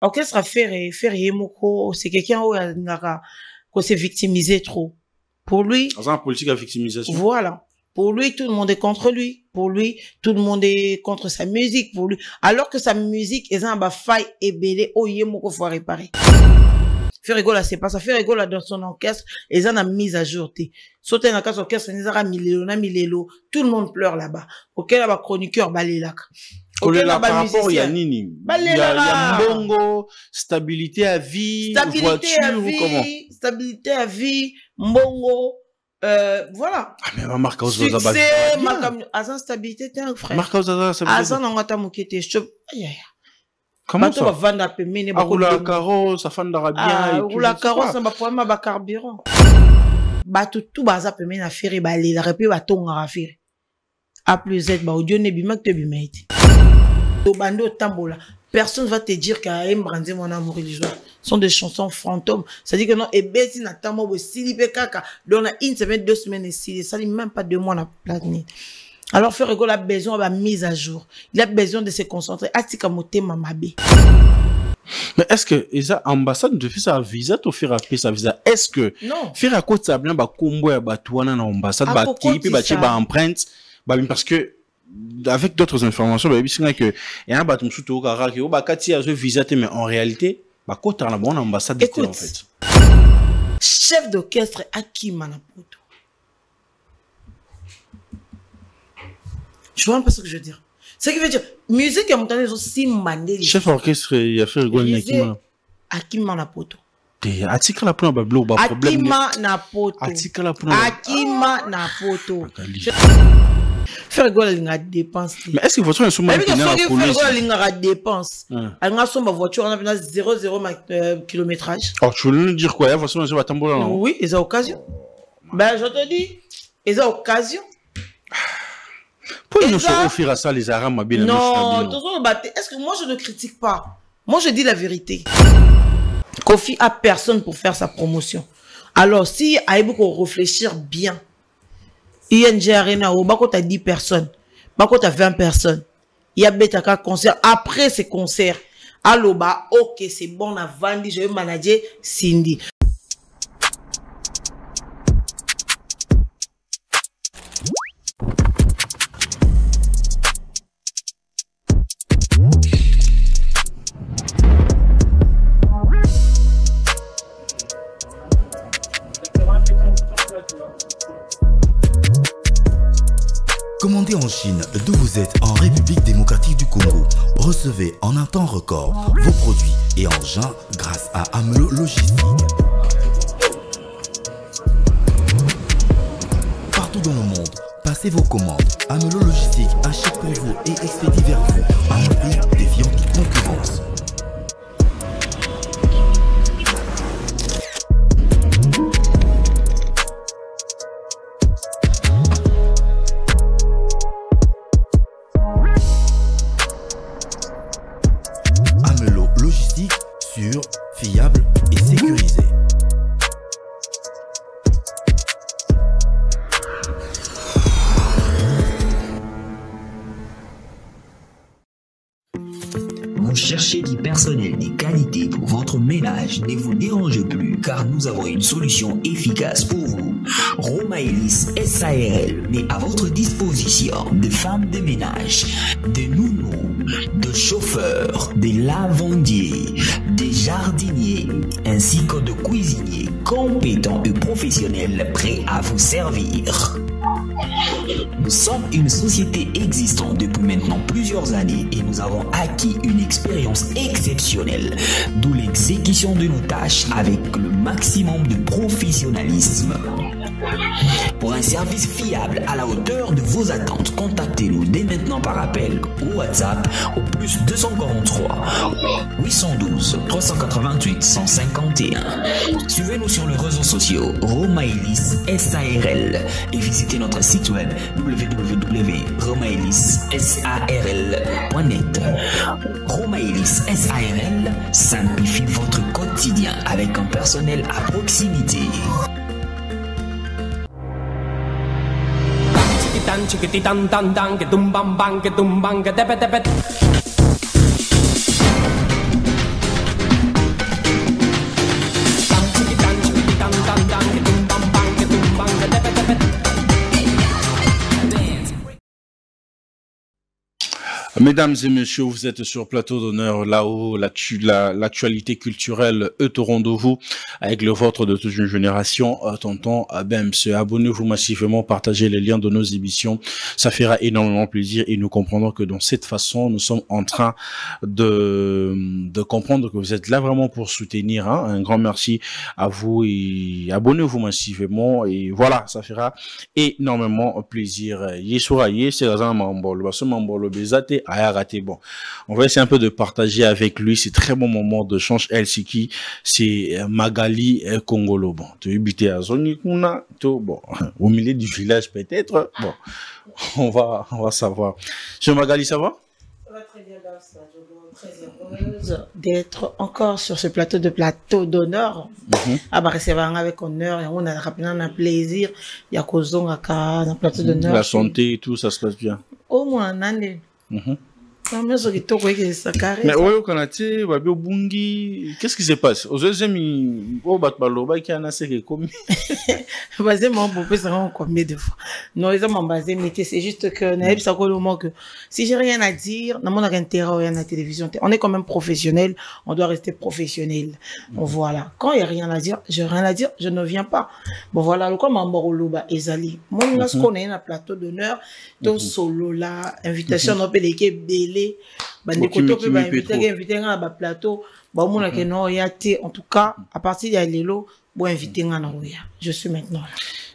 Orchestre faire yemoko, c'est quelqu'un qui s'est victimisé trop. Pour lui. Dans une politique à victimisation. Voilà. Pour lui, tout le monde est contre lui. Pour lui, tout le monde est contre sa musique. Pour lui. Alors que sa musique, ils ont faille et belé, oh yemoko faut réparer. Ferrego là, c'est pas ça. Ferrego là, dans son orchestre, ils ont mise à jour. Sauter dans le orchestre, ils ont milelo. Tout le monde pleure là-bas. Ok, là-bas, chroniqueur, balélak. Ok, là, par rapport, il y a Nini. Il y a mbongo, stabilité à vie, voiture, ou comment? Stabilité à vie, mbongo, voilà. Ah, mais ma marque aux succès, Azan stabilité, t'es un frère. Marque aux stabilité. Azan, on va t'amouquer, comment ça? Roula carreau, ça fandara bien. Roula carreau, ça va problème à carburant. Tout baza peut mener à faire, la répé va ton à faire. A plus Z, audio ne bimak te bimet. Au bando tambola. Personne va te dire qu'à Mbrandé mon amour religieux. Ce sont des chansons fantômes. C'est-à-dire que non, et ben si n'attend pas si kaka, dans une semaine, 2 semaines ici, ça n'est même pas 2 mois la planète. Alors Ferrego a besoin de mise à jour. Il a besoin de se concentrer. Atika moté mamabe. Mais est-ce que les ambassades de faire ça visa ou faire appeler ça visa? Est-ce que non faire à côté ça bien ba combo ya batouana na ambassade ba qui puis ba empreinte parce que avec d'autres informations bah c'est que il y a un bateau sous tout kara qui ba kati a visa mais en réalité ba côté na bonne ambassade en fait. Chef d'orchestre Akima Napoto. Je vois un peu ce que je veux dire. Ce qui veut dire, musique à montagne, ils ont 6 mandés. Chef d'orchestre, il a fait rigoler Akima. Akima Napoto. Atika la plan bablo ba problème. Akima Napoto. Atika la plan. Akima Napoto. Faire rigoler l'inga dépense. Mais est-ce que votre instrument est bien la police? Faire rigoler l'inga dépense. Elle a son voiture, on a 0,0 kilométrage. Oh, tu veux nous dire quoi? Il y a forcément un tambour là. Oui, ils ont occasion. Ben, je te dis, ils ont occasion. Pourquoi ils nous offrir à ça les Arabes? Non, est-ce que moi je ne critique pas? Moi je dis la vérité. Kofi a personne pour faire sa promotion. Alors si Aïbou pour réfléchir bien, ING Arena, Bako t'as 10 personnes, Bako t'as 20 personnes, il y a Betaka concert, après ces concerts, alors bah ok c'est bon, on a vendu, je vais manager Cindy. Commandez en Chine, d'où vous êtes en République démocratique du Congo. Recevez en un temps record vos produits et engins grâce à Amelo Logistique. Partout dans le monde, passez vos commandes. Amelo Logistique achète pour vous et expédie vers vous à un prix défiant toute concurrence. Sûr, fiable et sécurisé. Vous cherchez du personnel de qualité pour votre ménage, ne vous dérangez plus car nous avons une solution efficace pour vous. Romaïlis SARL met à votre disposition des femmes de ménage, des nounous, des chauffeurs, des lavandiers, des jardiniers, ainsi que de cuisiniers compétents et professionnels prêts à vous servir. Nous sommes une société existante depuis maintenant plusieurs années et nous avons acquis une expérience exceptionnelle, d'où l'exécution de nos tâches avec le maximum de professionnalisme. Pour un service fiable à la hauteur de vos attentes, contactez-nous dès maintenant par appel ou WhatsApp au plus 243 812 388 151. Suivez-nous sur les réseaux sociaux Romaïlis SARL et visitez notre site web www.romaïlissarl.net. Romaïlis SARL simplifie votre quotidien avec un personnel à proximité. Chiquititan tan tan que tumbang bang que tumbang que tepet tepet. Mesdames et messieurs, vous êtes sur Plateau d'honneur, là-haut, l'actualité culturelle est au rendez-vous avec le vôtre de toute une génération. Tonton Bems, abonnez-vous massivement, partagez les liens de nos émissions. Ça fera énormément plaisir et nous comprendrons que dans cette façon, nous sommes en train de comprendre que vous êtes là vraiment pour soutenir. Hein. Un grand merci à vous et abonnez-vous massivement et voilà, ça fera énormément plaisir. Yesura, c'est la Mambolo, Mambolo, Bezate. Bon, on va essayer un peu de partager avec lui ces très bons moments de change Elsiki. C'est Magali Kongolo. Bon, tu es habité à Zonikuna, bon, au milieu du village peut-être. Bon, on va savoir. Monsieur Magali, ça va? Ça va très bien, très heureuse d'être encore sur ce plateau d'honneur. Ah bah recevoir avec honneur et on a rapidement un plaisir. Il y a Kozonga un plateau d'honneur. La santé et tout, ça se passe bien. Au moins un année. Mais oui, au Canada, qu'est-ce qui se passe? Aux amis, au Batbaloba, qui en a assez comme. Basé, mon beau-père, ça rend combien de fois? Non, ils ont basé, mais c'est juste que, ça colle au moment que, si j'ai rien à dire, n'a mon intérêt à la télévision. On est quand même professionnel, on doit rester professionnel. Bon, voilà. Quand il n'y a rien à dire, j'ai rien à dire, je ne viens pas. Bon, voilà, le comme Amborolouba, Ezali. Moi, on qu'on est un plateau d'honneur, ton solo là, invitation, on peut l'équipe bande koto pe ba inviter nga ba plateau ba mona ke no ya té en tout cas à partir de Lelo bo inviter nga na roya je suis maintenant là.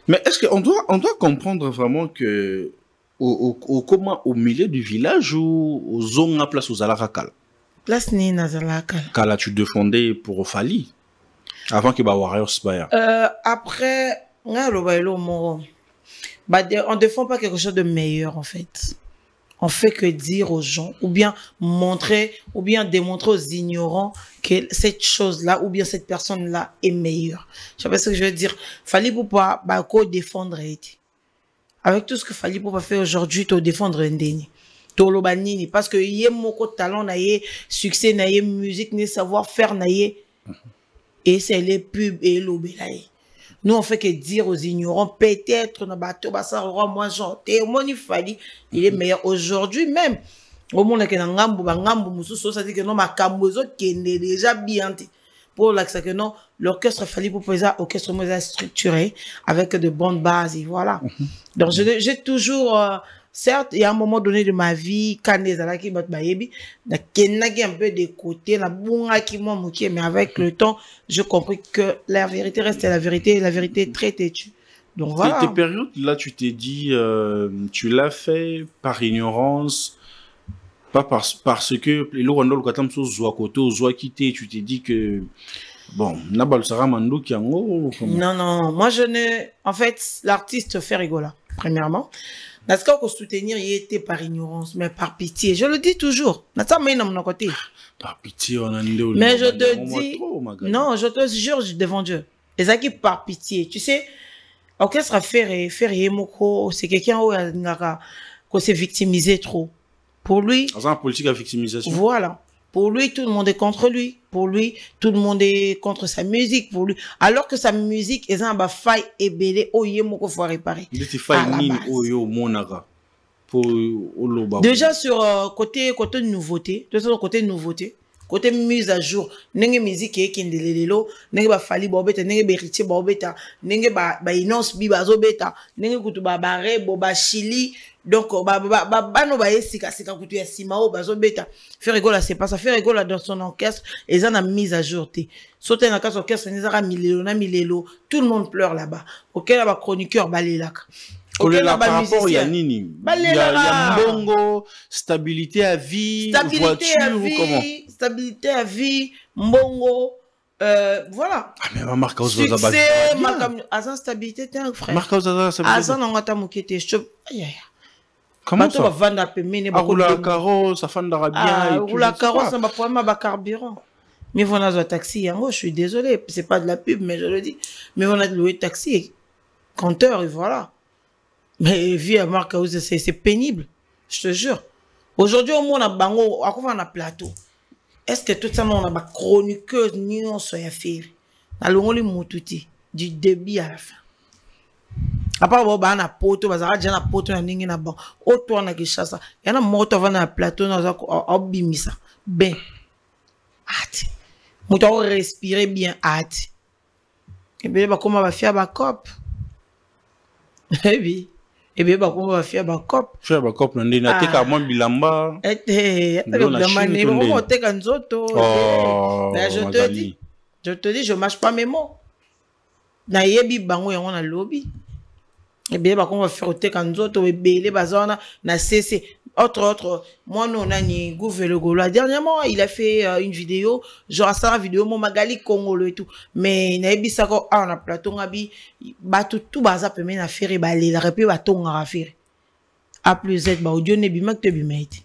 Mais est-ce qu'on doit comprendre vraiment que au milieu du village ou aux zones à place aux Alarakal place ni na Zalakal kala tu défendais pour Fali avant que ba Warriors ba après nga lo ba elo mo ba on défend pas quelque chose de meilleur en fait. On fait que dire aux gens, ou bien montrer, ou bien démontrer aux ignorants que cette chose-là, ou bien cette personne-là est meilleure. Je sais pas ce que je veux dire. Fallait pour pas, défendre. Avec tout ce que fallait pour pas faire aujourd'hui, te défendre un déni. Tolobanini, parce que y a moko talent, na yé succès, na yé musique, na savoir-faire, na yé. Et c'est les pubs et l'obélaï. Nous, on fait que dire aux ignorants, peut-être, moi, j'entends, moi, il est meilleur aujourd'hui même. Au monde, il y a un gambo, ça dit que non, ma cambozo, qui est déjà bien. Pour l'accès que non, l'orchestre fallait pour poser orchestre structuré, avec de bonnes bases, et voilà. Donc, j'ai toujours, certes, il y a un moment donné de ma vie, quand les alaki bat bayebi, na kenagi un peu de côté, na bunga ki mo mouké, mais avec le temps, je compris que la vérité reste la vérité très têtue. Donc voilà. Tes périodes, là, tu t'es dit, tu l'as fait par ignorance, pas parce que les Lorando, le Katam, soit côté, soit quitté, tu t'es dit que, bon, Nabal Sarah Mandou qui en haut. Non, moi je ne, en fait, l'artiste fait rigoler, premièrement. Parce qu'on soutenir, il était par ignorance, mais par pitié. Je le dis toujours. Par pitié, on a mais je te dis, non, je te jure devant Dieu. Les acquis par pitié. Tu sais, orchestre faire Yemoko, c'est quelqu'un qui s'est victimisé trop. Pour lui. C'est un politique à victimisation. Voilà. Pour lui, tout le monde est contre lui. Pour lui, tout le monde est contre sa musique. Pour lui, alors que sa musique est un faille et belé, Yemoko faut réparer. Déjà sur côté nouveauté, côté mise à jour, nenge musique qui ndelelo, nenge ba fali bobeta, nenge beritier bobeta, nenge ba inonce bi bazobeta, nenge kutu ba bare boba chili. Donc, no ba sika kutu ya simao bazobeta. Faire rigola, c'est pas ça. Faire rigola dans son orchestre, et en a mise à jour. Sauter dans le orchestre, milelo, tout le monde pleure là-bas. Ok, là-bas, chroniqueur, balélak. Ok, là, par rapport, il y a Nini. Il y a Mbongo, stabilité à vie, voiture, ou comment? Stabilité à vie, Mbongo, voilà. Ah, mais Marc succès, Azan stabilité, t'es un frère. Marc Ozaza, stabilité. Azan, on va t'amouquer, aïe. Comment ça? Roula Caro, ça fait bien. Roula Caro, ça m'a problème à carburant. Mais on a un taxi, je suis désolé, c'est pas de la pub, mais je le dis. Mais on a loué taxi, compteur, et voilà. Mais vie à Marc c'est pénible, je te jure. Aujourd'hui, au moins, on a bango, à quoi on a plateau. Est-ce que tout ça, on a ma chroniqueuse, ni on soit fait? On a le moutouti, du début à la fin. Après, bon, bah, na poto, bah, ça a déjà na poto, na ningi na bon. Auto, na Kinshasa. Y en a moto, va na plateau, na bimisa. Ben. Ati. Mouton respirer bien, ati. Et bien, bah, comment va faire, bah, cop? Eh bien. Et bien, bah, comment va faire, bah, cop? Faire, bah, cop, n'a n'a qu'à moi, bilamba. Bilamba, n'est pas comment t'es qu'un zoto. Ben, je te dis, je mâche pas mes mots. Na yebi bango yango na lobby. Et bien, bah, qu'on va faire au tek en autres, et belé, bazana, na cessé. Autre, moi, non, on a ni le Gaulois. Dernièrement, il a fait une vidéo, genre, ça, la vidéo, mon magali Congolo et tout. Mais, na yebi ça, on a plateau, ngabi, bah, tout, baza, peut mener à faire, bah, les répé, bah, ton, à faire. A plus Z, bah, audio, nebi, mak, te bimait. Tu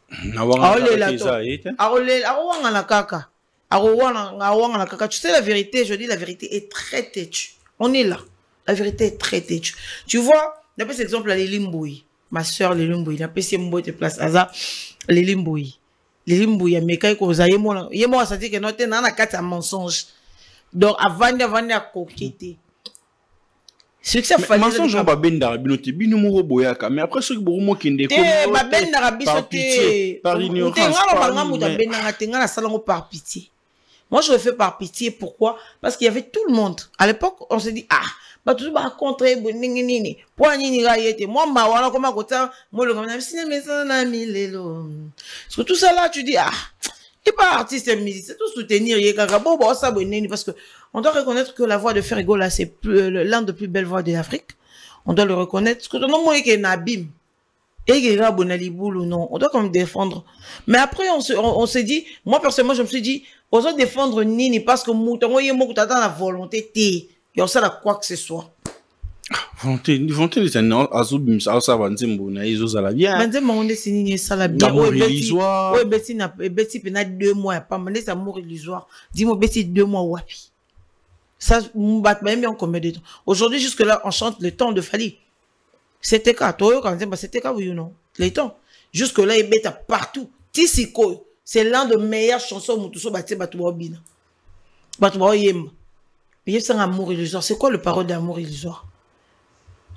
sais, la vérité, je dis, la vérité est très têtue. On est là. La vérité est très têtue. Tu vois, d'après cet exemple, les Limboui, ma soeur, les Limboui, d'après ces mots de place, Aza, les Limboui, mais quand ils ont ça dit que notre n'a qu'à un mensonge. Donc, avant de coqueter. Ce que ça fait. Mensonge, on va ben d'Arabi, mais après, ce que vous qui ne par ignorance. Par pitié. Moi, je le fais par pitié. Pourquoi? Parce qu'il y avait tout le monde. À l'époque, on se dit, ah, bah, tout va contrer, moi, ma, comment moi, le parce que tout ça là, tu dis, ah, il n'est pas artiste et musicien, c'est tout soutenir, parce que on doit reconnaître que la voix de Ferrigo, là, c'est l'un des plus belles voix de l'Afrique. On doit le reconnaître. Parce que non, moi, il y a un abîme. Et il y a un non. On doit comme défendre. Mais après, on se dit, moi, personnellement, je me suis dit, on doit défendre Nini parce que mouton, il y a beaucoup de la volonté, et on sait quoi que ce soit. Volonté, les années, Azoubim, ça va, Nzembo, ils osent la bien. Mais Nzembo, on est signé ça la bien. D'amour illusoire. Oui, Betty, il y a 2 mois, pas mal, c'est amour illusoire. Dis-moi, Betty, 2 mois, wapi. Ça, on bat même en combien de temps. Aujourd'hui, jusque-là, on chante le temps de Fali. C'était quoi? Toi, quand c'était quoi, oui ou non? Les temps. Jusque-là, il bête partout. Tissiko, c'est l'un des meilleures chansons où tout ça, Batouba Bina. Batouba Yem. Mais c'est un amour illusoire. C'est quoi le parole d'amour illusoire?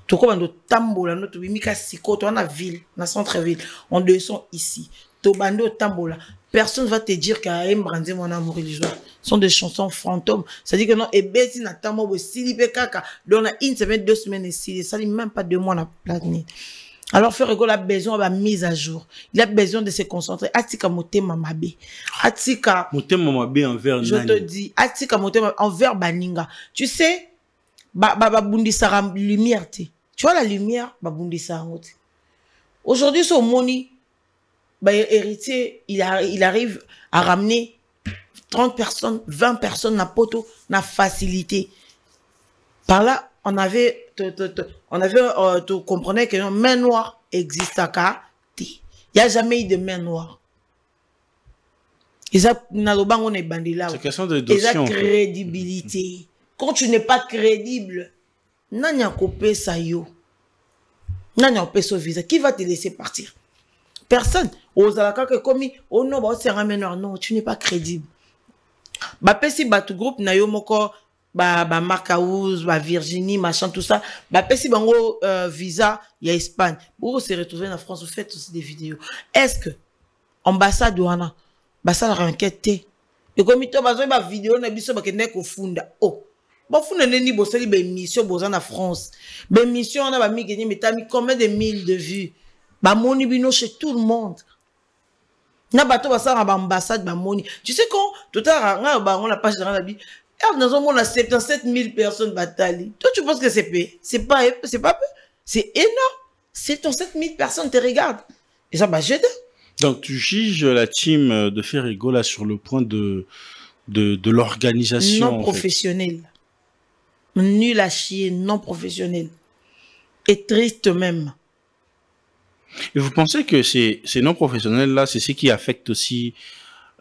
Tout comme dans Tambola, notre Mimika Siko, toi, on a ville, on a centre-ville. On descend ici. Tobando Tambola. Personne ne va te dire qu'à Mbrandé, mon amour illusoire. Ce sont des chansons fantômes. C'est-à-dire que non, et Betty n'a pas de Silipe Kaka. Donc, on a une semaine, 2 semaines ici. Ça n'est même pas 2 mois, on a plané. Alors, Ferrigo a besoin de la mise à jour. Il a besoin de se concentrer. Atika Moté Mamabe. Atika. Moté Mamabe envers je te dis. Atika Moté Mamabe envers Baninga. Tu sais, Bundisara lumière, tu vois la lumière, Bundisara. Aujourd'hui, son moni, héritier, il arrive à ramener 30 personnes, 20 personnes, na poto, na facilité. Par là, on tu comprenais que une main noire existe à Kati. Il n'y a jamais eu de main noire. C'est question de dossier. Crédibilité. Quand tu n'es pas crédible, nanya kopé sa yo. Nanya kopé so visa. Qui va te laisser partir? Personne. Oh non, bah, c'est un meneur. Non, tu n'es pas crédible. Bah, pesi, bah, tout groupe, na yo moko, bah, Marc House, bah, Virginie, machin, tout ça. Bah, pesi, bango, visa, il y a Espagne. Pour se retrouver en France, vous faites aussi des vidéos. Est-ce que, ambassade douana, bah, ça la enquête, et comme il y a une vidéo, na biso, bah, kene ko funda. Oh. Bah, funda neni, bo, sali, bah, émission, bo, en France. Bah, émission, on a, bah, mi, gagné, mais t'as mis combien de 1000 de vues? Bah, moni bino chez tout le monde. Na bato basa na ambassade ba moni. Tu sais quand tout à l'heure on la page de la vie. Dans un monde à 77 000 personnes batali. Toi tu penses que c'est peu? C'est pas peu. C'est énorme. 77 000 personnes te regardent. Et ça bah j'aide. Donc tu juges la team de Ferrigo là sur le point de l'organisation non professionnelle. Nul à chier, non professionnel. Et triste même. Et vous pensez que ces non-professionnels-là, c'est ce qui affecte aussi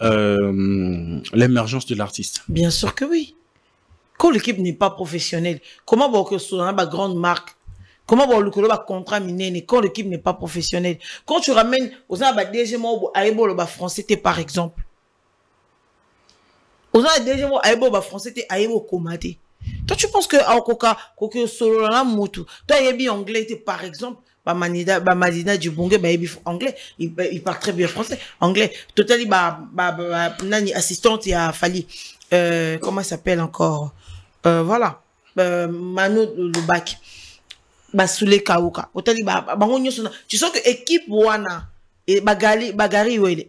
l'émergence de l'artiste? Bien sûr que oui. Quand l'équipe n'est pas professionnelle, comment va que sur une grande marque, comment va le contrat miné quand l'équipe n'est pas professionnelle? Quand tu ramènes aux DG à français, par exemple. Aux DG à français, Komate. Toi, tu penses que au solo la moto, toi, il y a anglais, par exemple, Madina du Bongé, anglais, il parle très bien français, anglais. Totally, nani assistante, il a fallu, comment il s'appelle encore, voilà, Mano le bac, Soule Kaouka. Tu sens que équipe wana et bagari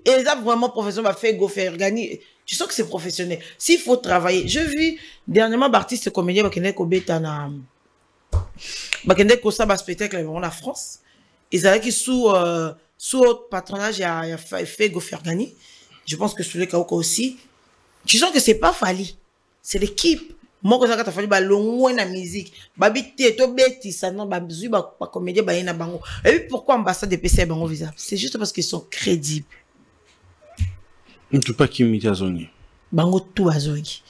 et ça vraiment professionnel fait go faire gagner. Tu sens que c'est professionnel. S'il faut travailler, j'ai vu dernièrement d'artistes comédiens bakende ko betana bakende ko ça spectacle en France. Ils avaient qui sous patronage il a fait go faire gagner. Je pense que Soule Kaouka aussi. Tu sens que c'est pas Fali, c'est l'équipe. Moi quand ça fallu ba loin na musique babité to beti ça non ba bizu ba comédien ba na bango. Et puis pourquoi ambassade de PC bango visa? C'est juste parce qu'ils sont crédibles. Tu pas qui imite azongi. Bango tout azongi.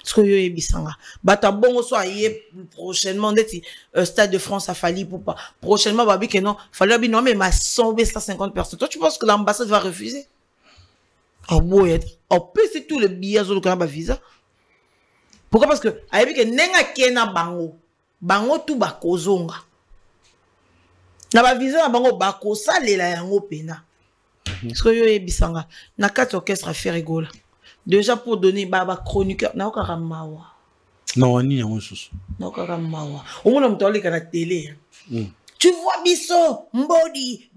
Ce que yo ebisanga. Bata bongo so aye prochainement ndeti Stade de France a fallu pour pas. Prochainement babi que non, fallu bi non mais ma 150 personnes. Toi tu penses que l'ambassade va refuser? Oh boy, on peut c'est tout le billets zo ka ba visa. Pourquoi? Parce que ayebi que nenga kena bango tout bakozonga. Na ba visa na bango bakosalela yango pena. Parce que yo ebisanga na kati orchestre fait rigola. Déjà pour donner baba chroniqueur na okara mawa. Non ni yango susu. Na okara mawa. Au moins on tole kana télé. Tu vois biso mbodi.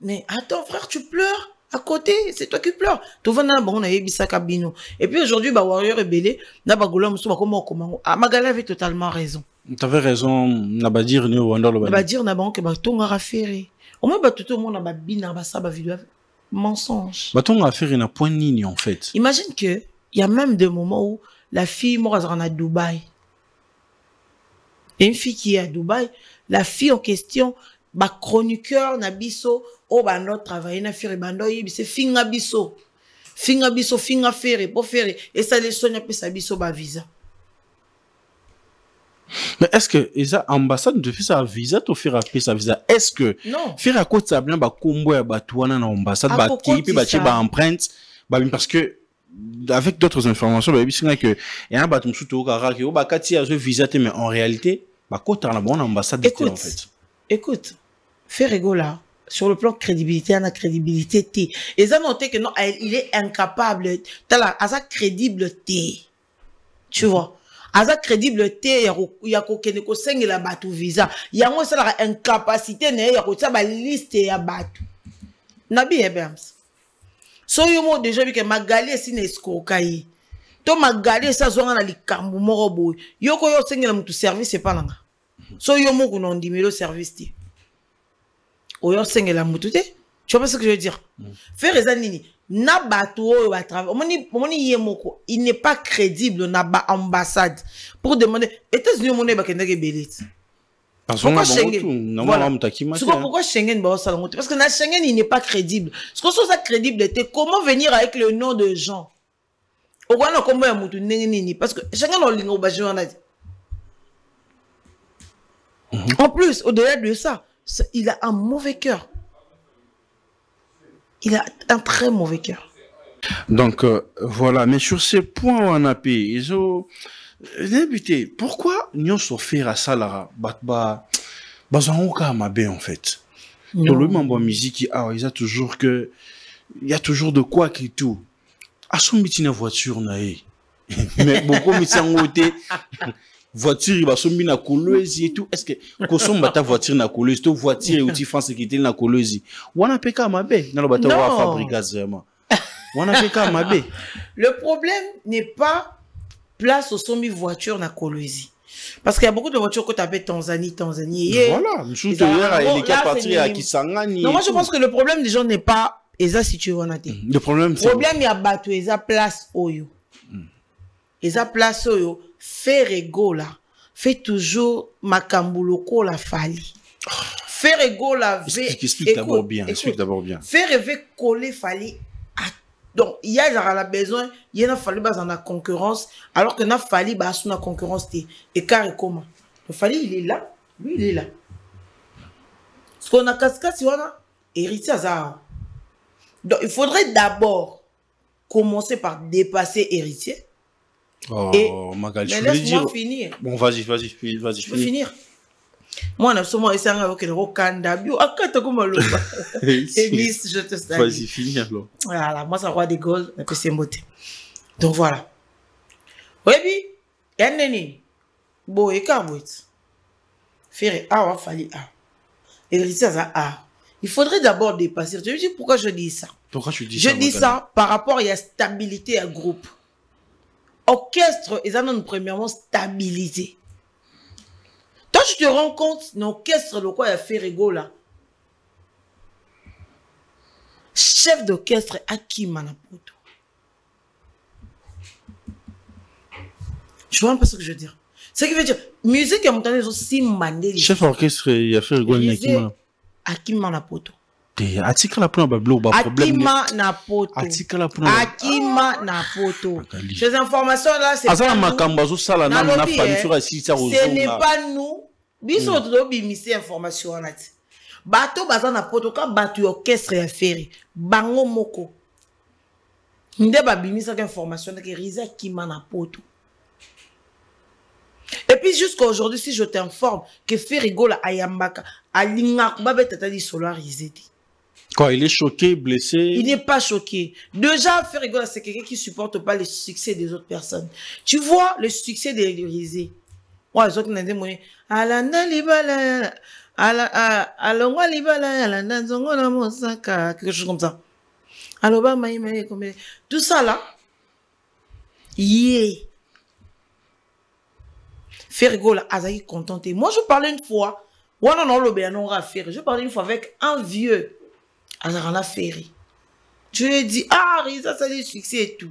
Mais attends frère, tu pleures à côté, c'est toi qui pleures. Tout va dans bon na yebisa kabino. Et puis aujourd'hui ba warrior rebellé na bagola musu bakoma komango. Ah Magala avait totalement raison. Tu avais raison, na ba dire ni wanda lo ba. Ba dire na bango ke ba tonga raféré. Au moins ba tout le monde na ba bina ba sa ba vidéo. Mensonge. Bah ton affaire il n'a point ni en fait. Imagine que il y a même des moments où la fille mort à Dubaï. Et une fille qui est à Dubaï, la fille en question, bah chroniqueur nabiso, oh bah notre travail na faire bando c'est finga biso finga faire pour faire et ça les sonia pe sa biso ba visa. Mais est-ce que les ambassades de faire sa visa to faire appeler sa visa? Est-ce que non faire à côté ça bien ba combo ya batouana na ambassade ba type ba che ba empreinte ba parce que avec d'autres informations ba bisinga que y a un batum suto kara que ba kati a visa mais en réalité ba kota na bonne ambassade en fait. Écoute, faire rigola sur le plan crédibilité, on a crédibilité T. Et ça noté que non, il est incapable. T'as la, à sa crédibilité. Tu vois. À sa crédibilité, il y a qu'aucun ko seng la batu visa. Il y a moi ça la incapacité ne, il y a quoi ça ba liste ya batu. Nabi Ebams. So yo mo déjà vu que Magali si ne escroquer. To Magali ça zonga na likambu moko boy. Yo ko yo seng la mutu service c'est pas langa. So yo mo ko non dimelo service ti. Oyo sengela mutute. Tu vois ce que je veux dire? Faire les anini. Na bateau va travailler. Moni yemoko. Il n'est pas crédible na ba ambassade pour demander. États-Unis mon ba kendeke belit. Pourquoi Schengen? Voilà. Pourquoi Schengen ba ça? Parce que na Schengen il n'est pas crédible. Ce qu'on soit crédible était comment venir avec le nom de gens. Au moins comment ya mutu nini parce que Schengen on lingo ba journal. En plus, au-delà de ça, il a un mauvais cœur. Il a un très mauvais cœur. Donc, voilà. Mais sur ces points, on a payé. Ils ont débuté. Pourquoi nous sommes fait à ça, en fait? Dans le même musique, il y a toujours que, il y a toujours de quoi qui tout. À son métier, voiture, mais beaucoup de voiture il va sommer na Kolwezi et tout. Est-ce que consomme ta voiture na Kolwezi, to voiture et outil France sécurité na Kolwezi wana peka mabe na lo bato wa fabriquage vraiment wana peka mabe. Le problème n'est pas place au sommi voiture na Kolwezi parce qu'il y a beaucoup de voitures que tu appelles Tanzanie voilà monsieur hier il est parti à Kisangani. Non, moi je pense que le problème des gens n'est pas eza situé wana te. Le problème il y a bateau eza place oyo eza place oyo faire ego là fait toujours makambuloko la fali faire ego la explique d'abord bien faire rêver coller fali donc il y a la besoin il y a fallu bas en la concurrence alors que n'a fallu bas sous la concurrence et car comment le fali il est là lui il est là ce qu'on a cascade si on a héritier hasard donc il faudrait d'abord commencer par dépasser héritier. Oh, Magali, mais je voulais dire... finir. Bon, vas-y. Je peux finir. Moi, on a souvent essayé avec le Rokanda. Je te salue. Vas-y, finis alors. Voilà, moi, ça roi des Gaules, et puis c'est beauté. Donc voilà. Oui, puis, il y a un neni. Bon, et quand vous êtes, faire A, il fallait A. Et réussir à A. Il faudrait d'abord dépasser. Je me dis pourquoi je dis ça. Pourquoi tu dis ça? Je dis ça par rapport à la stabilité à groupe. Orchestre, ils ont premièrement stabilité. Toi, tu te rends compte, l'orchestre, le quoi, il a fait rigolo là. Chef d'orchestre, Hakim Manapoto. Je vois pas ce que je veux dire. Ce qui veut dire, musique, à mon temps, ils ont si mandé. Chef d'orchestre, il a fait rigolo. Hakim Manapoto. Atika la plombe bleu ba problème. Akima Napoto. Atika la plombe. Akima Napoto. Ces informations là c'est pas nous. Ce n'est pas nous. Biso to bimisi information là. Bato baza na poto ka batu orchestre ya ferry. Bango moko. Nde ba bimisa ka information que Riza Akima Napoto. Et puis jusqu'à aujourd'hui si je t'informe que Ferrigola Ayambaka alinga babe tatali solarisé. Quoi, il est choqué, blessé? Il n'est pas choqué. Déjà, Ferrigola, c'est quelqu'un qui ne supporte pas le succès des autres personnes. Tu vois le succès des Risés. Ouais, les autres, ils ont dit, Alana Libala, Alonga Libala, Alana Zongona Mosaka, quelque chose comme ça. Aloba Maïmaï, tout ça là, yeah. Ferrigola, Azaï contenté. Moi, je parlais une fois, je parlais une fois avec un vieux. Alors, on a ferré. Je lui ai dit, ah, Risa, ça dit succès et tout.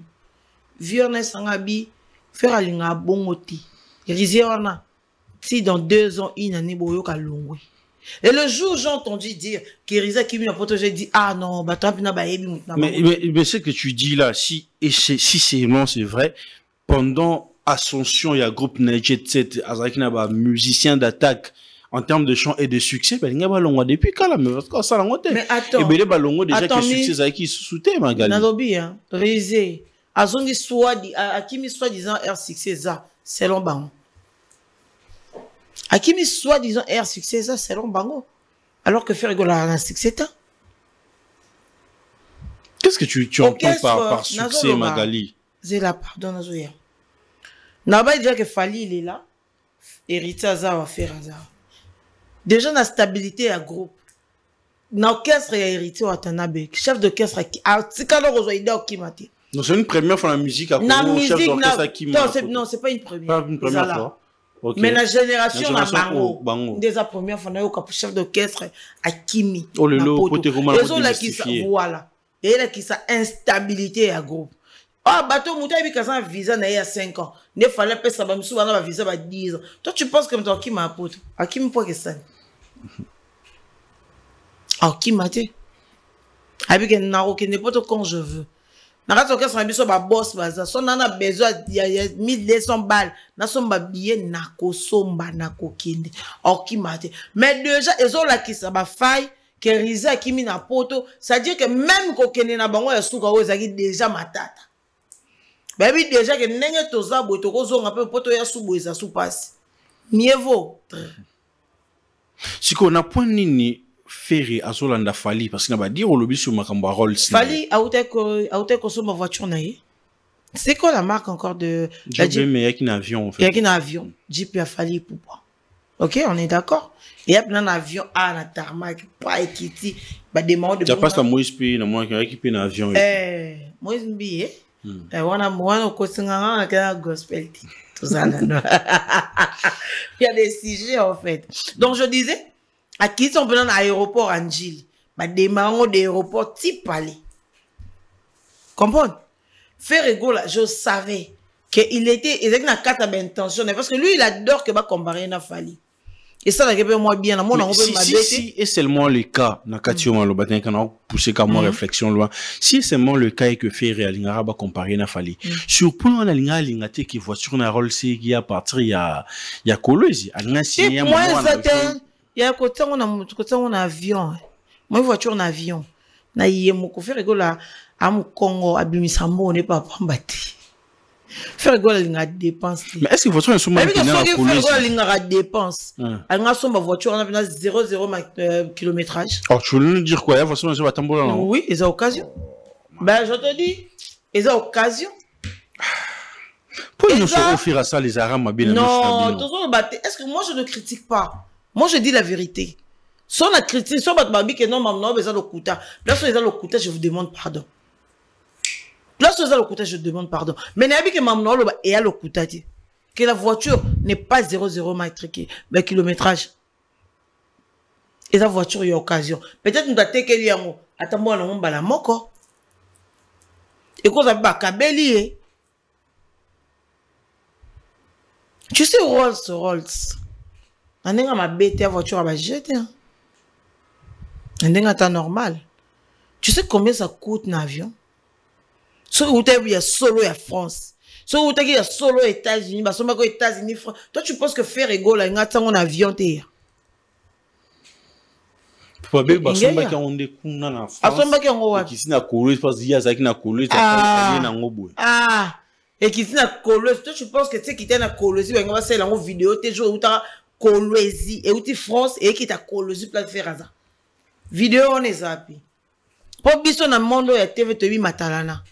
Vieux, Sangabi, faire un linga bon oti. Risa, on a, si dans 2 ans, il n'en est boyo qu'à l'ongwe. Et le jour, j'ai entendu dire que Risa qui m'a protégé, j'ai dit, ah non, bah, toi, mais ce que tu dis là, si c'est vrai, pendant Ascension, il y a groupe Nejet 7, Azakina, musicien d'attaque, en termes de chant et de succès, ben, il y a balongo depuis quand là, mais attends. Et ben, les balongo déjà que succès avec qui sous-souté, Magali. Nalobi, hein, Rizé, Azongi Akimi soi-disant R succès ça, c'est long bango. Akimi soi-disant R succès ça, c'est long bango. Alors que Ferrigola a un succès tant. Qu'est-ce que tu entends par succès, Magali? C'est là, pardon, Nazoya. N'a-pas déjà que Fali, il est là. Héritier Azar va faire Azar. Déjà, la stabilité à groupe. L'orchestre est hérité au Watanabe. Chef d'orchestre non, c'est une première fois la musique à Congo. Chef d'orchestre qui non, c'est pas une première. Pas une première fois. Okay. Mais la génération a Bango. Dès la première fois, on a eu chef d'orchestre à Kimi. Oh, le lot, côté romain. Voilà. Et là, qui sa instabilité à groupe. Ah, bateau, mouta, il y a un visa, il y a 5 ans. Il fallait pas ça, il y a un visa, il y a 10 ans. Toi, tu penses que tu as qui m'a apporté? À qui me peut que ça? Ah, qui m'a dit? Avec un naro qui n'est pas quand je veux. N'a pas que ça m'a boss, ça. On a besoin, il y a 1200 balles. N'a pas billet, nako somba, nako kinde. Ah, qui m'a dit? Mais déjà, ils ont là qui ça m'a faille. Que Riza qui m'a poto. Ça veut dire que même quand on est na bango, il y a souka, il y a déjà ma tata. Ben oui, déjà que n'engue toza boy to kozo ngape poto ya subo isa supasi. Mieux vaut. Si qu'on a point nini ferry à Zolanda Fali parce qu'il n'a pas dit au lobby sur Makambo Rolls. Fali a outé ko ma voiture na ye. C'est quoi la marque encore de la Jeep? Mais il y a qu'un avion en fait. Il y a qu'un avion. Jeep a Fali pour quoi? OK, on est d'accord. Il y a plein d'avions à la tarmac pas équité ba démarrer de. Tu passes à Moïse P, na moi qui équipé un avion. Moïse Mbi wana kosinga na gospel tout ça il y a des sujets en fait. Donc je disais à qui sont venus à l'aéroport Angil bah des marins d'aéroport type aller comprendre Ferrigola je savais qu'il était exactement à 4 intentions parce que lui il adore que va comparer na Fali. Et ça, moi bien, si est seulement le cas, poussé comme moi réflexion loin. Si c'est seulement le cas et que fait réaligner, va comparer na Fali. Sur point on a l'ingati qui voiture na rôle c'est qui à partir il y a Colosi. Il y a côté on a avion. Moi voiture en avion. Na yé mon faire rigola à mon Congo à Bimisambo on n'est pas pambati. Faire quoi la dépense. Mais est-ce que voiture est souvent dans la police? Faire quoi la dépense. Elle a son voiture, on a 0,0 kilométrage. Oh, tu veux nous dire quoi? La voiture, va tambour là. Oui, ils ont occasion. Ben, je te dis, ils ont occasion. Pourquoi ils nous sont offert à ça, les Arabes, ma bien? Non, est-ce que moi je ne critique pas? Moi je dis la vérité. Si on a critiqué, si on a dit que non, maman, mais ça le coûta. Là, si ils ont le coûta, je vous demande pardon. Là, si ils ont le coûta, je demande pardon. Mais n'a pas que maman, et a le coûta, que la voiture n'est pas 0,0 kilométrage. Et la voiture, il y a occasion. Peut-être nous avons été attends, moi, on va la moko. Et qu'on a pas Kabeli. Tu sais, Rolls. On a ma bête à voiture à la jeter. On a normal. Tu sais combien ça coûte un avion? Sur où il y a solo à France. Sur où il y a solo aux États-Unis. Aux États-Unis, France. Toi, tu penses que faire rigolo, il y a un avion. Pour bien, parce que on est en France. Ici, na Colosse, parce qu'il y a ça qui na Colosse. Et qui na Colosse. Toi, tu penses que tu sais qui était na Colosse, il va faire une vidéo, tu joues où tu as Colosse et où tu France et qui t'a Colosse pour faire ça. Vidéo on est zappé. Pour biso na monde ya TV to bi matalana.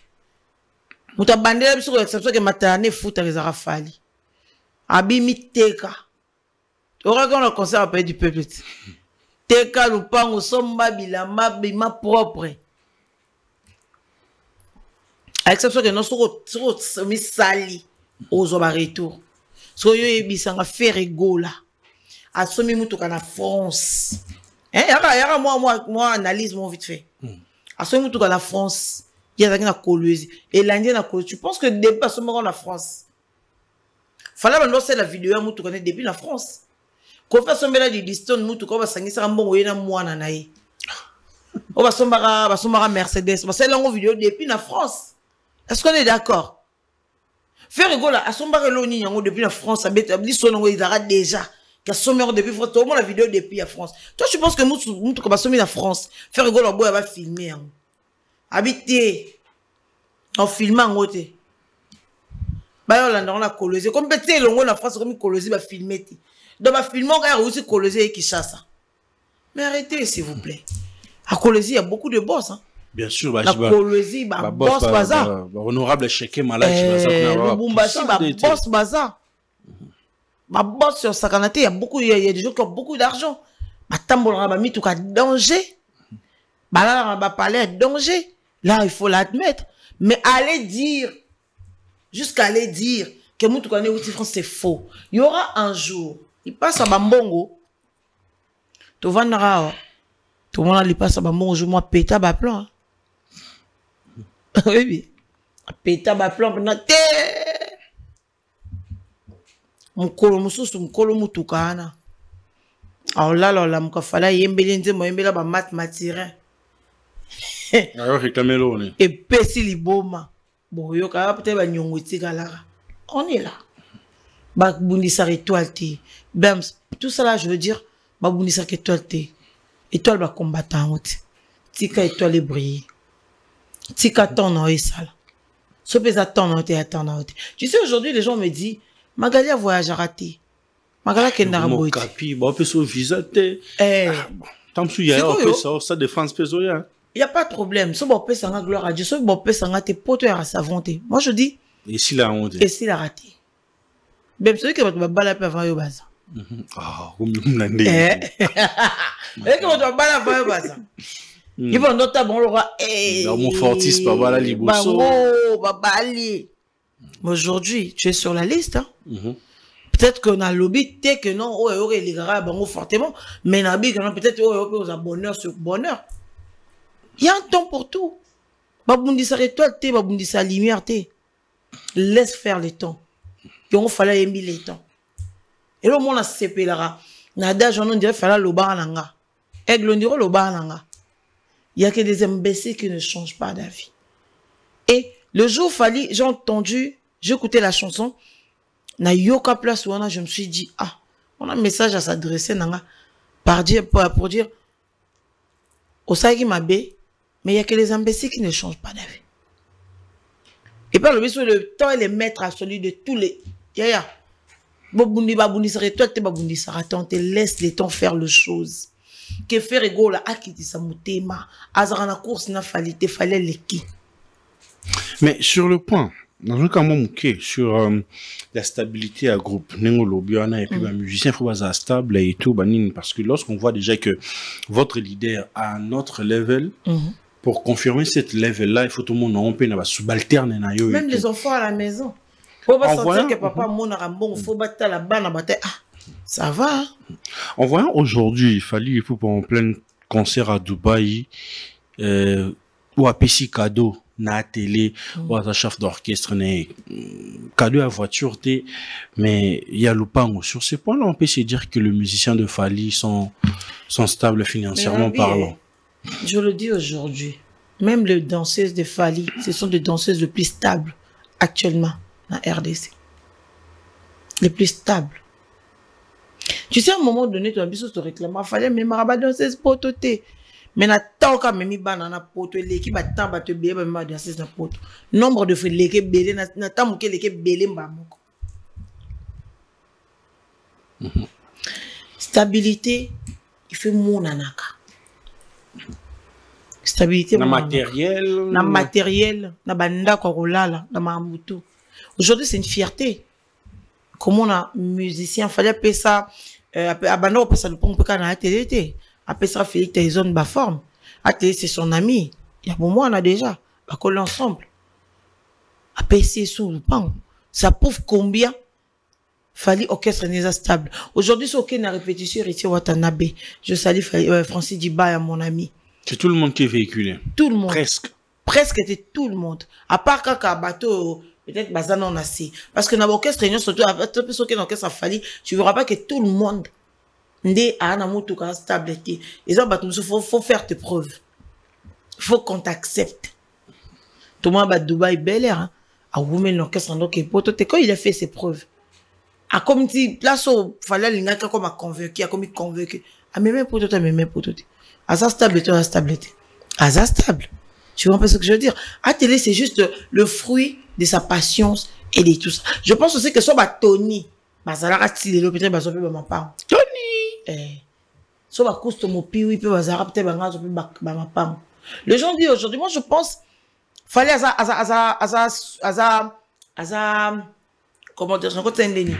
Muta bandela biso ko exception que matalana foot les arafali. Abi mi teka. Ora quand le concert appelé du peuple. Teka lupango somba bilamba bima propre. À exception que non sur mi sali aux oba retour. So yo ebisanga faire rigola. A somi mutuka na France. Hein, moi, analyse mon vite fait. À ce moment où la France, il y a la Colosse. Et l'Indien, tu penses que depuis à ce moment la France, fallait lancer la vidéo où tu connais depuis la France. Quand on fait ce mélange de distance, nous tu connais ça un bon moyen à moi nanaï. On va se Mercedes, c'est la vidéo depuis la France. Est-ce qu'on est d'accord? Faire rigoler à son barreloni depuis la France, ça bête, ils arrêtent déjà. Qui a sommé depuis France, tout le monde la vidéo depuis la France. Toi, tu penses que nous comme sommer la France, faire rigoler, on va filmer. Habiter, en filmant en côté. Bah, on a Colosse. Comme peut-être la France, comme Colosse, va filmer. Donc, va filmer, on a aussi Colosse et Kinshasa. Mais arrêtez, s'il vous plaît. À Colosse, il y a beaucoup de boss. Hein. Bien sûr, la Colosse, boss bazar. Honorable Cheké Malak, Lubumbashi, boss bazar. Ma boss sur Sakanate, il y a des gens qui ont beaucoup d'argent. Ma tambola m'a mis tout cas danger. Là, on va parler de danger. Là, il faut l'admettre. Mais aller dire, jusqu'à aller dire que nous, tout cas, France, c'est faux. Il y aura un jour, il passe à Bambongo. Tu vas voir, tout le monde, il passe à Bambongo, je moi, péta ba plan. Oui, péta ba plan, mukolo mususu mukolo mutukana. Alors là, mukafala yembele nzemo yembela ba matmatira. Alors réclamer l'on. Et pesi liboma. Bon yo ka peut-être ba nyongoti kala. On est là. Ba bundisa étoile té. Bams, tout ça là je veux dire, ba bundisa étoile té. Étoile ba combattant. Tika étoile brille. Tika ton no esala. So pesa ton no té attendre. Tu sais aujourd'hui les gens me disent Magali a voyagé à raté. Magali a qu'un arbre. Capi, bon, peut se visa. Tant que il y a ça de France, il n'y a pas de problème. Si on peut s'en gloire à Dieu, si on peut s'en rater, pote à sa volonté. Moi je dis. Et s'il a honte. Et s'il a raté. Même celui qui va te balader avant le bazar. Ah, comme nous l'avons dit. Et qui va te balader avant le bazar. Il va notamment le roi. Dans mon fortis, pas voilà les bousseaux. Babali. Aujourd'hui, tu es sur la liste. Hein? Peut-être qu'on a lobby, peut-être que non, il y aura fortement, mais peut-être qu'on a bonheur sur bonheur. Il y a un temps pour tout. Babundi sa étoile, babundi sa lumière, laisse faire le temps. Et on fallait aimer les temps. Et là, on a séparé là. Nada, j'en dirait, fallait le barananga. Aigle, on dirait le barananga. Il y a que des imbéciles qui ne changent pas d'avis. Et le jour où fallait, j'ai entendu, j'ai écouté la chanson, na yoka place où je me suis dit, ah, on a un message à s'adresser, pour dire, au Saïgi Mabé, mais il y a que les imbéciles qui ne changent pas d'avis. Et par le temps et les maîtres absolus de tous les... Yaya. Bobundi babundi sera toi te babundi sera on te laisse les temps faire les choses. Que faire ego la akiti sa mutema. Azara na course na fallait l'équipe. Mais sur le point, dans un cas sur la stabilité à groupe, et puis musicien, il faut être stable et tout, parce que lorsqu'on voit déjà que votre leader a un autre level, pour confirmer cette level-là, il faut tout le monde en paix, subalterne. Même les enfants à la maison. Faut pas sentir que papa mon bon, faut battre la banne, ça va. En voyant aujourd'hui, il fallait en plein concert à Dubaï, ou à PC cadeau. Na télé ou à ta chef d'orchestre cadeau à voiture mais il y a le pango sur ces points-là on peut se dire que les musiciens de Fally sont stables financièrement parlant. Je le dis aujourd'hui, même les danseuses de Fally, ce sont des danseuses les plus stables actuellement dans RDC, les plus stables. Tu sais à un moment donné tu as besoin de réclamer Fally mais ma danseuse pototé. Mais na tant même banana poto l'équipe a tant battu bien même dans ces poto nombre de fois l'équipe belé na tant que l'équipe belé mbamoko. Stabilité il fait mon anaka. Stabilité na matériel na banda ko rolala na mamutu. Aujourd'hui c'est une fierté. Comment on a musicien fallait appeler ça abandon on peut ça le pont peut na télé. Après ça, Félix Taïzon bas forme. Après, c'est son ami. Il y a pour moi, on a déjà. Bah, coller ensemble. Après, c'est sous le pan. Ça prouve combien Fally orchestre n'est pas stable. Aujourd'hui, c'est aucun répétition, Richie Watanabe. Je salue Francis Diba, mon ami. C'est tout le monde qui est véhiculé. Tout le monde. Presque. Presque, c'était tout le monde. À part quand bateau, peut-être, bazan on a assez. Parce que dans l'orchestre, surtout, avec l'orchestre Fally, tu verras pas que tout le monde ndé ana mutu ka stabilité et ça faut faire tes preuves, faut qu'on t'accepte. Tout le monde va Dubaï Bel Air à women l'orchestre donc quand il a fait ses preuves a comme si place au fallait linga comme a convaincu a comme convaincu a même pour toi à sa stabilité à sa stable, tu vois un peu ce que je veux dire. À télé c'est juste le fruit de sa patience et de tout ça. Je pense aussi que ça va Tony bazala style le peut-être bazo pe ma part Tony so ba costo mo piwi pe bazara peut-être banga zo pe ba ma part. Les gens disent aujourd'hui, moi je pense fallait comment dire je côté ndeni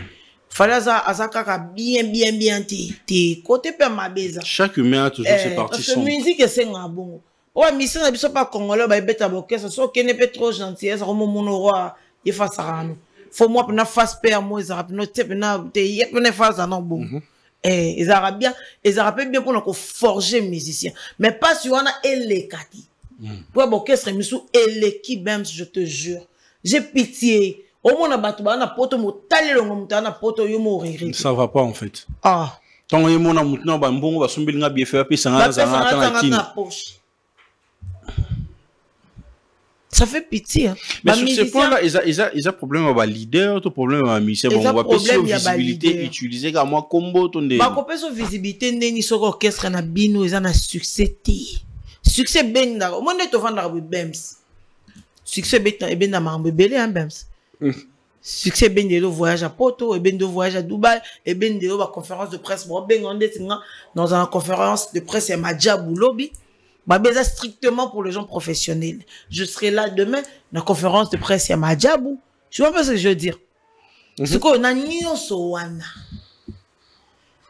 fallait kaka bien ti côté pe ma beza. Chaque humain a toujours ses parties sombres. Musique c'est ngabongo. Ouais, mais ça biso pas congolais ba beta bokesa so kene pe trop gentil ça comme mon roi il fa sarano. Faut moi pour na face père moi ils arabes no te na te yep na face non bon. Les arabes bien pour nous forger musicien mais pas si on a elekati. Pour orchestre misou eleki même je te jure. J'ai pitié. Au moins na batu ba na poto mo talelo ngomuta na poto yo mo riri. Ça va pas en fait. Ah. Tant yo mona mutna ba mbongo ba sombeli nga bien fait pe sanga na poche. Ça fait pitié. Hein. Mais sur ce point-là, ils ont problème avec le leader, tout problème avec le musicien. Bon, on va passer aux visibilités utilisées comme moi, combo, ton dé. On va passer aux visibilités, n'est-ce pas orchestre na bino, ils ont un succès. Succès ben da. Moi, n'est-ce pas dans le BEMS. Succès ben da marbre belé, hein, BEMS. Succès ben de voyage à Porto, et ben de voyage à Dubaï, et ben de la conférence de presse. Bon, ben on est dans une conférence de presse à Madjabou Lobby. Bah, c'est strictement pour les gens professionnels. Je serai là demain, dans la conférence de presse à Madjabou. Je vois pas ce que je veux dire. C'est qu'on a nion so wana.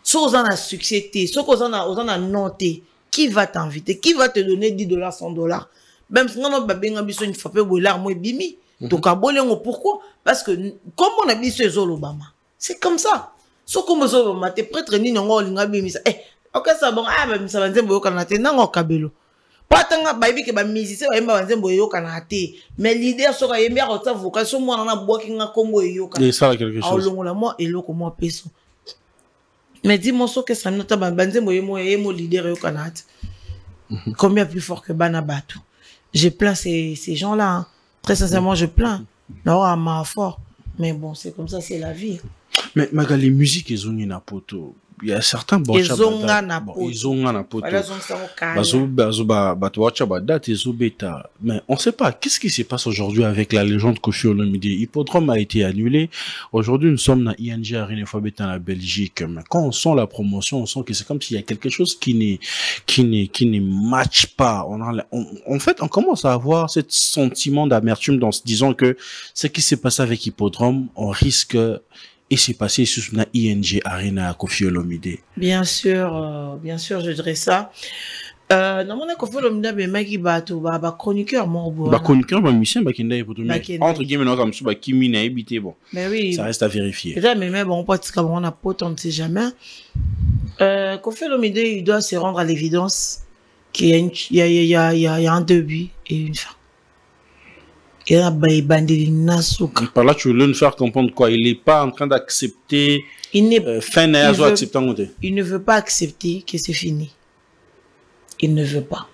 So on a succès, so on a noté. Qui va t'inviter? Qui va te donner $10, $100? Même si on a bien besoin de frapper ou l'arme et bimi. Donc, pourquoi? Parce que, comme on a dit ce Zolobama, c'est comme ça. So comme Zolobama, t'es prêtre ni non, on bimi ça. Eh, ok, ça bon, ah, même ça va dire, bon, on a été dans kabelo. Pas tant que baby que ba musicien va yemba wanze boyo kanate mais l'idée sera yemba rota vocation moi na bois qui nga kombo yo kanate. Et ça quelque chose. Alors là moi et loko moi peso. Mais dis-moi ce que ça nota banze boyo moi yemo leader yo kanate. Combien plus fort que Banabatu. Je plains ces gens-là. Hein. Très sincèrement, je plains. Non, à ma fort. Mais bon, c'est comme ça, c'est la vie. Mais Magali, musique et zoni na poto. il y a certains ils ont un apôtre. Mais on ne sait pas qu'est-ce qui se passe aujourd'hui avec la légende Koffi Olomide. Hippodrome a été annulé. Aujourd'hui, nous sommes dans ING Arena dans la Belgique. Mais quand on sent la promotion, on sent que c'est comme s'il y a quelque chose qui ne match pas. En fait, on commence à avoir ce sentiment d'amertume dans se disant que ce qui s'est passé avec Hippodrome, on risque et c'est passé sur la ING Arena à Koffi Olomide. Bien sûr, je dirais ça. Non, mon Koffi Olomide, mais maki bato, ba chroniqueur morbo. Ba chroniqueur, ba musicien, ba kenda et potomé. Entre guillemets, non, comme ça, ba kimi n'a habité, bon. Mais oui. Ça reste à vérifier. Peut-être, mais bon, on peut dire qu'on a pas, on ne sait jamais. Koffi Olomide, il doit se rendre à l'évidence qu'il y a un début et une fin. Par là, tu veux nous faire comprendre quoi? Il n'est pas en train d'accepter. Il ne veut pas accepter que c'est fini. Il ne veut pas.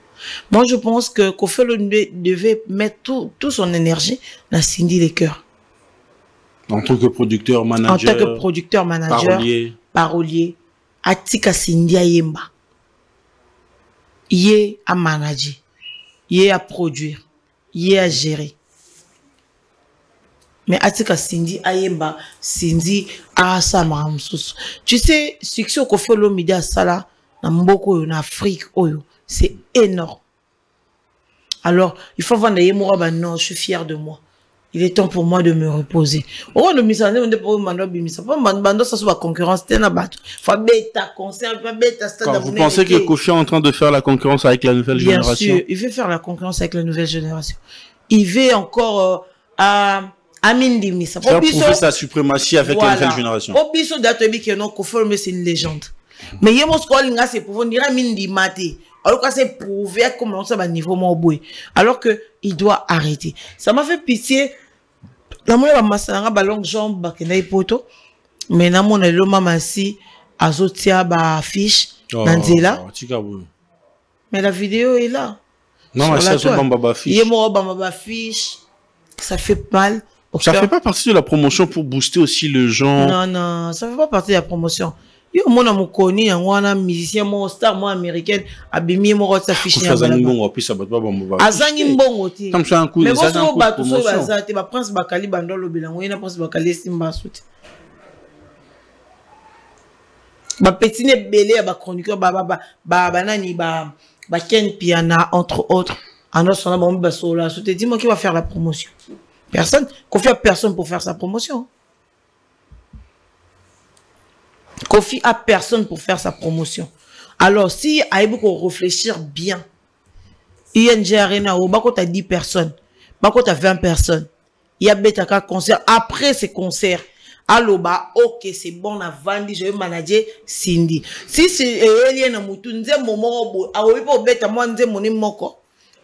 Moi, je pense que Koffi Olomide devait mettre toute son énergie dans Cindy les cœurs. En tant que producteur, manager. Parolier. Atika Cindy Ayemba. Il est à manager. Il est à produire. Il est à gérer. Mais Atika Cindy Ayemba, Cindy Asa Mahamsus. Tu sais, succès au Koffi Olomide à Sala, en Afrique, c'est énorme. Alors, il faut voir d'ailleurs, non, je suis fier de moi. Il est temps pour moi de me reposer. Oh, le misandé, on ne peut pas ça soit concurrence. Vous pensez que Koffi est en train de faire la concurrence avec la nouvelle génération? Bien sûr, il veut faire la concurrence avec la nouvelle génération. Il veut encore Amin Dimisa. Faire prouver sa suprématie avec la nouvelle génération. C'est une légende. Mais il y a c'est pour dire Amin Dimate. Alors que c'est prouvé comment ça va niveau moins. Alors que il doit arrêter. Ça m'a fait pitié. La moelle va masser ba longue jambe ba kenai poto. Mais na mon le maman si azotia ba affiche nanzela. Mais la vidéo est là. Non, mais ça c'est bamba affiche. Il y a mon bamba affiche. Ça fait mal. Ça fait pas partie de la promotion pour booster aussi le genre. Non, ça fait pas partie de la promotion. Yo mona mukoni yango wana musicien mo star mo américaine abimi mo rota fiche ya bala. Azangi mbongo ti. Comme ça un coup mais bon so ba to so baza te ba prince bakali bandolo bilango ina prince bakali simba suti. Ba petine belé ba chroniqueur ba nani ba Ken Piana entre autres. En autre son ba ba sola suti. Dis-moi qui va faire la promotion. Personne. Koffi a personne pour faire sa promotion. Koffi a personne pour faire sa promotion. Alors, si Aïbou qu'on réfléchir bien, ING Arena, Bako t'as 10 personnes, Bako t'as 20 personnes, il y a Betaka concert, après ces concerts, alors bah, ok, c'est bon, on a vendu, je vais manager Cindy. Si c'est Elien Amoutou, nous avons mon aïe pour bête à moi, nous avons mon moko.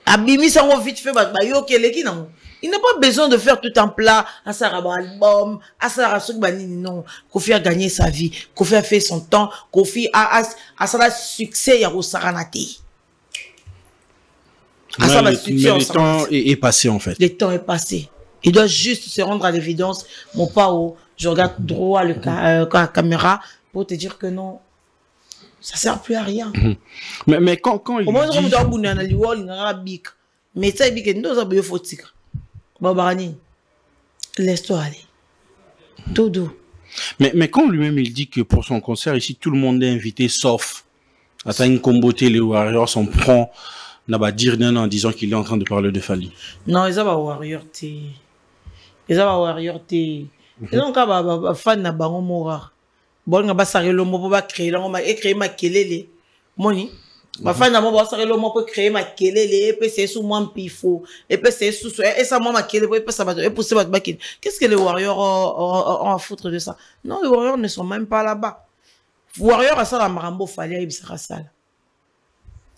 Abimi, ça va vite fait, bah, yo, keleki, non. Il n'a pas besoin de faire tout un plat, à sa album, à sa non. Koffi a gagné sa vie. Koffi a fait son temps. Koffi a sa succès, à Saranati. Le temps est passé, en fait. Le temps est passé. Il doit juste se rendre à l'évidence. Mon pao, je regarde droit la caméra pour te dire que non, ça sert plus à rien. Mais quand il dit... Mais ça, il dit que nous avons faut tirer. Babarani, laisse-toi aller. Dodo. Mais quand lui-même il dit que pour son concert ici, tout le monde est invité sauf Atang Komboté, les Warriors s'en prend, n'a pas dire non en disant qu'il est en train de parler de Fally. Non, ils ont pas Warrior T. Ils ont pas Warrior T. Ils ont pas fan na bango mora. Bon, on va s'arrêter le mot pour créer, on va créer ma kelele. Moni. Ma femme n'a pas ça le mot pour créer ma kelele et puis c'est sous moi pifo et puis c'est sous et ça moi ma kelele et puis ça va et pousser votre bakin. Qu'est-ce que les Warriors ont à foutre de ça? Non, les Warriors ne sont même pas là-bas. Warriors à ça la marambo fallait il sera ça.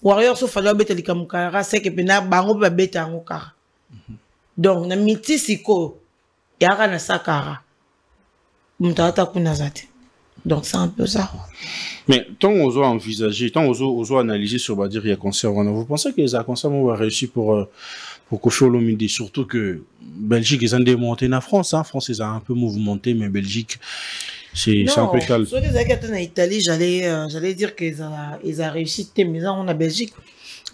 Warriors sauf fallait bête les kamukara c'est que pena bango ba bête angokara. Donc na miti siko yara na sakara. Mutata kuna zate. Donc c'est un peu ça. Mais tant on doit envisager, tant on doit analyser sur Badir et concert, vous pensez que les concert vont réussir pour Koffi Olomide, surtout que Belgique ils ont démonté la France, hein. France ils ont un peu mouvementé, mais Belgique c'est impeccable. Ceux qui étaient en Italie, j'allais dire qu'ils ont réussi, mais on a Belgique.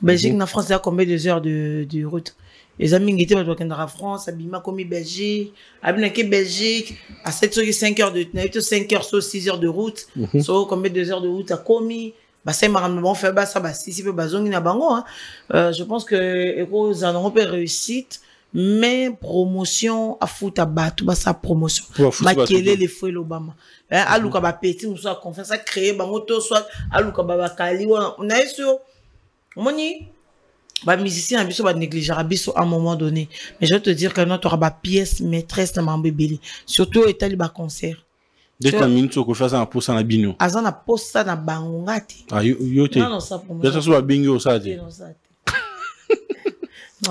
Belgique, en France, il y a combien de heures de route? Les amis qui étaient en France, Abima comme Belgique, Abima qui Belgique, à 5 heures de 5 heures, 6 heures de route, so combien de heures de route à Komi, bah c'est marrant, fait bah ça bah si peu bazongi na bango hein. Je pense que ils en ont réussite, mais promotion à foot à battu bah sa promotion. Makele les fouets l'Obama. Aluka ba petit nous soit confiance à créer bango to soit aluka ba kali on a sur moni. Bah musicien abisso ba négliger abisso à un moment donné, mais je vais te dire que notre ba pièce maîtresse na mambébélé surtout étali ba concert dès que minute ko faire ça na posa na bino azana posa na bangongati yo te non ça pour moi ça soit bingo ça te non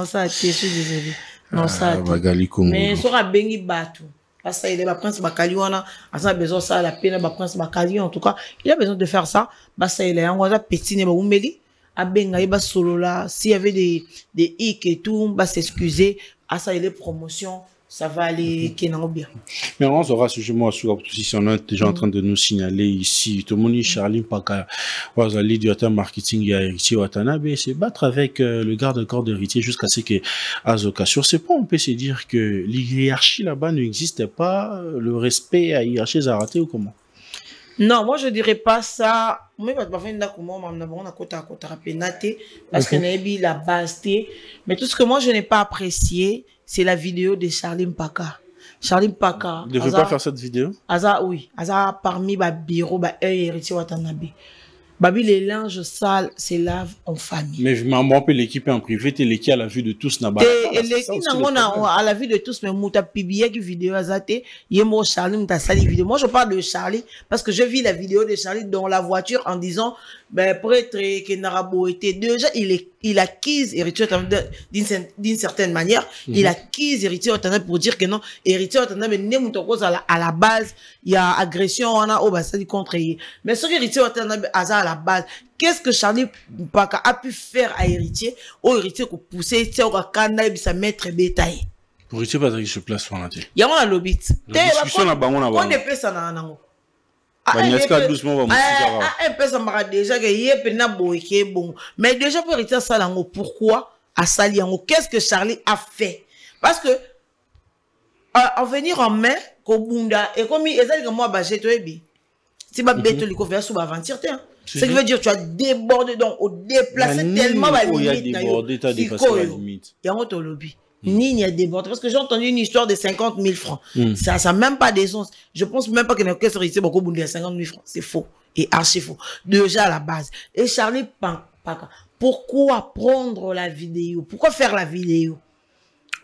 ça te je suis désolé non ça mais sera bengi batu parce qu'il est ba prince bakali wana azana besoin ça la peine ba prince bakali en tout cas il a besoin de faire ça bah ça il est en waza petit ne ba umeli abenga yeba solo là s'il y avait des hic et tout bah s'excuser à ça il est promotion ça va aller bien. Mais on aura ce jeu moi sur si on est déjà en train de nous signaler ici tout le monde Charline Paka Wazali directeur marketing et Héritier Watanabe c'est battre avec le garde-corps d'Héritier jusqu'à ce que Azoka sur ces points on peut se dire que l'hiérarchie là-bas n'existait pas, le respect à hiérarchie a raté ou comment? Non, moi je dirais pas ça. Moi pas faire comment on a côté pénaté parce que n'abi la base mais tout ce que moi je n'ai pas apprécié c'est la vidéo de Charline Paka. Charline Paka ne devait pas faire cette vidéo. Aza oui, Aza parmi ba bureau ba Héritier Watanabe. Babi les linges sales se lavent en famille. Mais maman peut l'équiper en privé, t'es l'équipe à la vue de tous là-bas. À la vue de tous, mais mouta publié qui vidéo azate, yemo Charlie mouta sali vidéo. Moi je parle de Charlie parce que je vis la vidéo de Charlie dans la voiture en disant ben prêtre que Narabo était déjà il acquise Héritier d'une certaine manière, il acquise Héritier Watanabe pour dire que non Héritier Watanabe ne mouta cause à la base il y a agression on a bah ça dit contre mais ce que Héritier Watanabe à la base qu'est-ce que Charlie Paka a pu faire à Héritier au Héritier qu'on poussait au Kanda et sa maître bétail pour Héritier pas qu'il se place pour l'inter il y a un lobby discussion là-bas on est pas ça nango doucement un peu ça m'a déjà que y est pena boyé bon mais déjà pour Héritier ça lango pourquoi à Saliango qu'est-ce que Charlie a fait parce que en venir en main Kobunda et comme il est moi bah j'ai toi bi si ma bête le couvert sous aventure ce qui veut dire tu as débordé donc au déplacé tellement la limite t'as dépassé la limite il y a un lobby ni a débordé parce que j'ai entendu une histoire de 50 000 francs ça n'a même pas des sens je pense même pas que n'importe qui beaucoup bondi à 50 000 francs c'est faux et archi faux déjà à la base et Charlie Paka pourquoi prendre la vidéo pourquoi faire la vidéo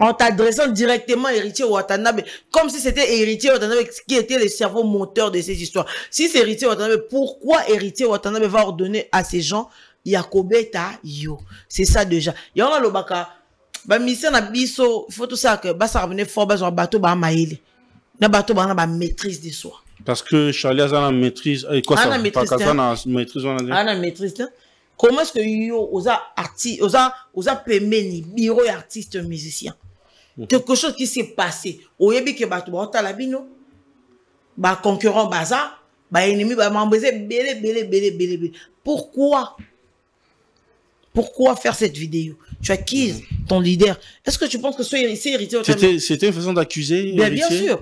en t'adressant directement à Héritier Watanabe, comme si c'était Héritier Watanabe qui était le cerveau moteur de ces histoires. Si c'est Héritier Watanabe, pourquoi Héritier Watanabe va ordonner à ces gens Yakobeta yo? C'est ça déjà. Il y a le baka, bah mission na biso, il faut tout ça que bah ça revenait fort bah sur bateau bah maïle, na bateau bah na maîtrise de soi. Parce que Charlie a la maîtrise, quoi ça? Maîtrise la maîtrise là. Comment est-ce que yo osa artiste, osa pemeni bureau artiste musicien? Quelque chose qui s'est passé. Oyebi ke bato ba talabino, ba concurrent baza, ba ennemi ba m'embêter belé. Pourquoi faire cette vidéo? Tu acquises ton leader. Est-ce que tu penses que c'est Héritier? C'était une façon d'accuser Bien sûr.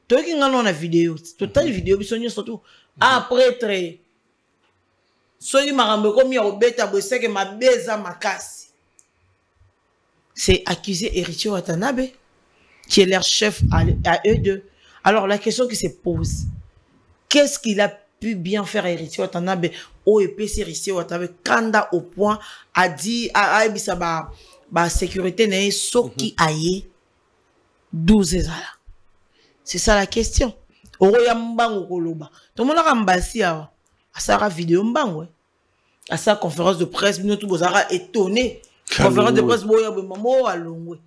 Toi qui ngalo na vidéo, total vidéo bisonyo surtout. Après très soki marambo komi obeta boseke mabeza makasi. C'est accuser Héritier Watanabe, qui est leur chef à eux deux. Alors, la question qui se pose, qu'est-ce qu'il a pu bien faire Héritier Watanabe au EPC Héritier Watanabe, kanda au point a dit, ba sécurité n'est soki aye 12 ezala. C'est ça la question. Oroya mbango koloba. Tout le monde a mbasi à sa vidéo mbango. À sa conférence de presse, nous tous bozara étonné. Conférence de presse boya maman à Longwe.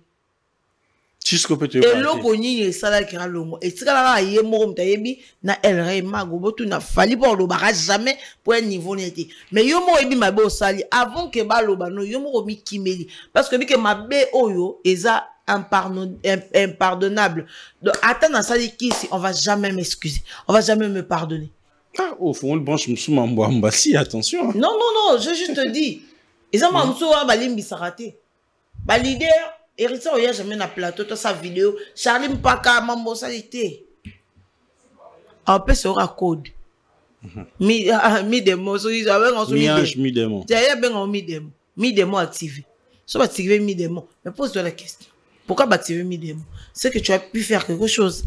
Jusqu'au petit. Et l'autre ni ça là qui a Longwe. Et ça là y est mort tayebi na El Rey Mago botu na fali pour le barrage jamais pour un niveau n'était. Mais yo mo ebi mabe au sali avant que ba loba no yo mo mi kimeli parce que bi que mabe oyo eza impardonnable. Donc, attends, ça dit qui, on va jamais m'excuser. On va jamais me pardonner. Ah, au fond, le branche si, attention. Non, je juste te dis. Ils ont balimbi sarate. Ba leader, Erissa Oya jamais na plateau, toute sa vidéo. Charlie Mpaka, mambo salité. En plus, ça aura code. Mi demo, so ils avaient en mi demo. Tu as bien en mi demo activé. So va activer mi demo. Mais pose-toi la question. Pourquoi activer mi demo? C'est que tu as pu faire quelque chose.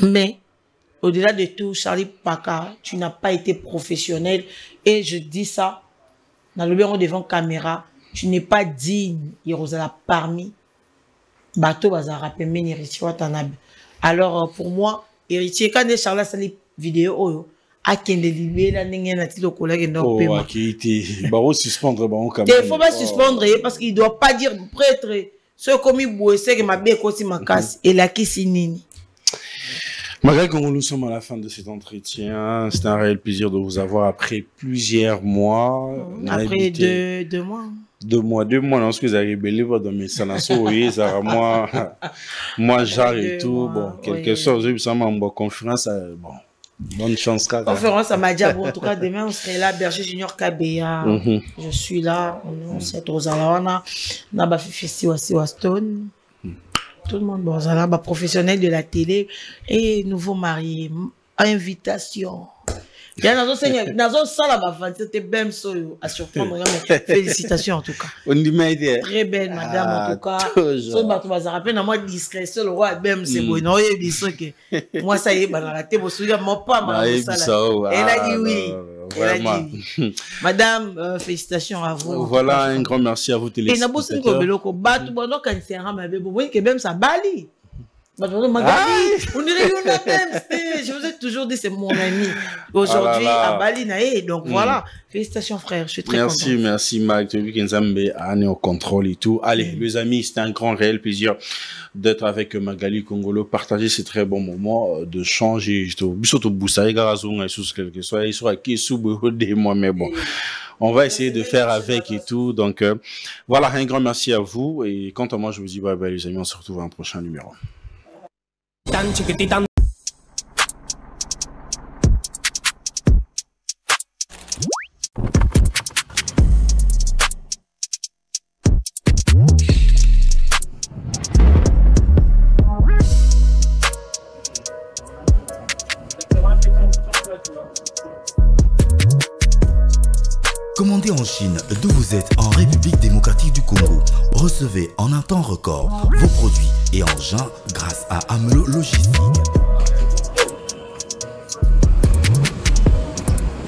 Mais au-delà de tout, Charlie Mpaka, tu n'as pas été professionnel. Et je dis ça dans le bureau devant caméra. Tu n'es pas digne. Yerosala parmi bateau bazara pemeni héritier watanabe. Alors pour moi, héritier quand Charles Sali vidéo a kende libéla n'engé na tilo collègue no paiement. Oh, qui était baro suspendre baron quand même. Il faut pas suspendre parce qu'il doit pas dire prêtre ce commis bouessé que ma bé kosi makasi et la kisinini. Malgré que nous sommes à la fin de cet entretien, c'est un réel plaisir de vous avoir après plusieurs mois. Après deux mois. 2 mois, non, ce que vous avez rébellé dans mes salasso, oui, ça moi, j'arrête et tout, bon, quelque chose, oui, ça m'a en conférence, bon, bonne chance, car. Conférence à Madiabou, en tout cas, demain, on serait là, Berger Junior Kabea, je suis là, on s'est aux Alawana, on a fait Stone. Tout le monde, bon, ça va, professionnel de la télé et nouveau marié, invitation. Bien, dans un salle c'était bien à surprendre. Félicitations en tout cas. On dit très belle madame en tout cas. So bah tu vas rappeler dans moi discrétion le roi même c'est bon. Non il dit ça que moi ça y est bah la raté mon souvenir mon pas elle a dit oui. Vraiment. Madame, félicitations à vous. Voilà, un grand merci à vous téléspectateurs. Et n'abusez pas de l'eau. Batu bon donc quand c'est un mais vous voyez que même ça bali. On dirait qu'on a même. Je vous ai toujours dit c'est mon ami. Aujourd'hui à Bali naé donc voilà. Félicitations frère, je suis très content. Merci Mike. Tu as vu qu'Enzambe a au contrôle et tout. Allez les amis, c'était un grand réel plaisir d'être avec Magali Congolo, partager ces très bons moments de changer. Surtout Boussaï Garazon et sous quelque soit ils sont qui sous des mois mais bon. On va essayer de faire avec et tout. Donc voilà, un grand merci à vous et quant à moi je vous dis bye bye les amis, on se retrouve dans un prochain numéro. Commandez en Chine, d'où vous êtes en République démocratique du Congo. Recevez en un temps record vos produits et engins grâce à Amelo Logistique.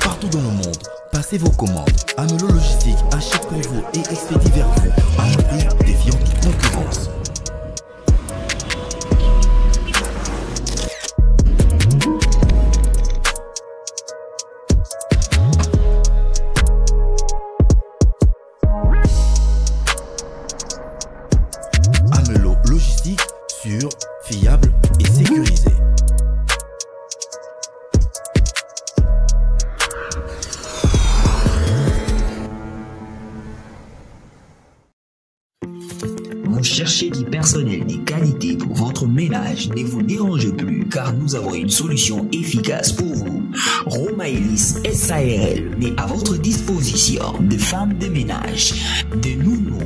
Partout dans le monde, passez vos commandes. Amelo Logistique achète pour vous et expédie vers vous à un prix défiant toute concurrence. Sûr, fiable et sécurisé. Vous cherchez du personnel de qualité pour votre ménage, ne vous dérangez plus car nous avons une solution efficace pour vous. Romaïlis SARL met à votre disposition des femmes de ménage, des nounous,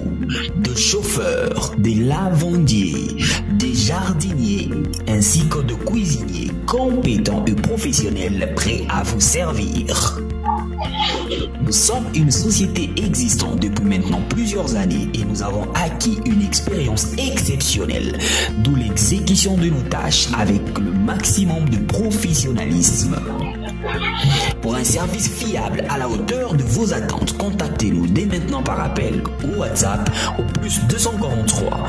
des chauffeurs, des lavandiers, des jardiniers, ainsi que de cuisiniers compétents et professionnels prêts à vous servir. Nous sommes une société existante depuis maintenant plusieurs années et nous avons acquis une expérience exceptionnelle, d'où l'exécution de nos tâches avec le maximum de professionnalisme. Pour un service fiable à la hauteur de vos attentes, contactez-nous dès maintenant par appel ou WhatsApp au plus 243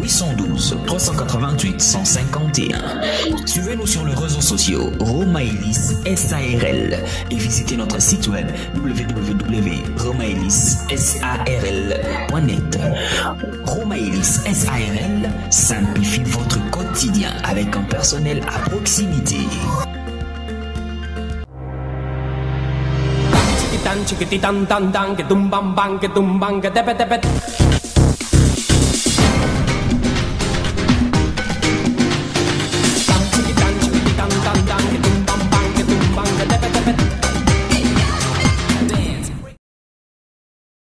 812 388 151. Suivez-nous sur les réseaux sociaux Romaïlis SARL et visitez notre site web www.romaïlissarl.net. Romaïlis SARL simplifie votre quotidien avec un personnel à proximité. Chiquititan, chiquititan, tan, tan, que tum bam bam, que tum bam, que tepe tepe.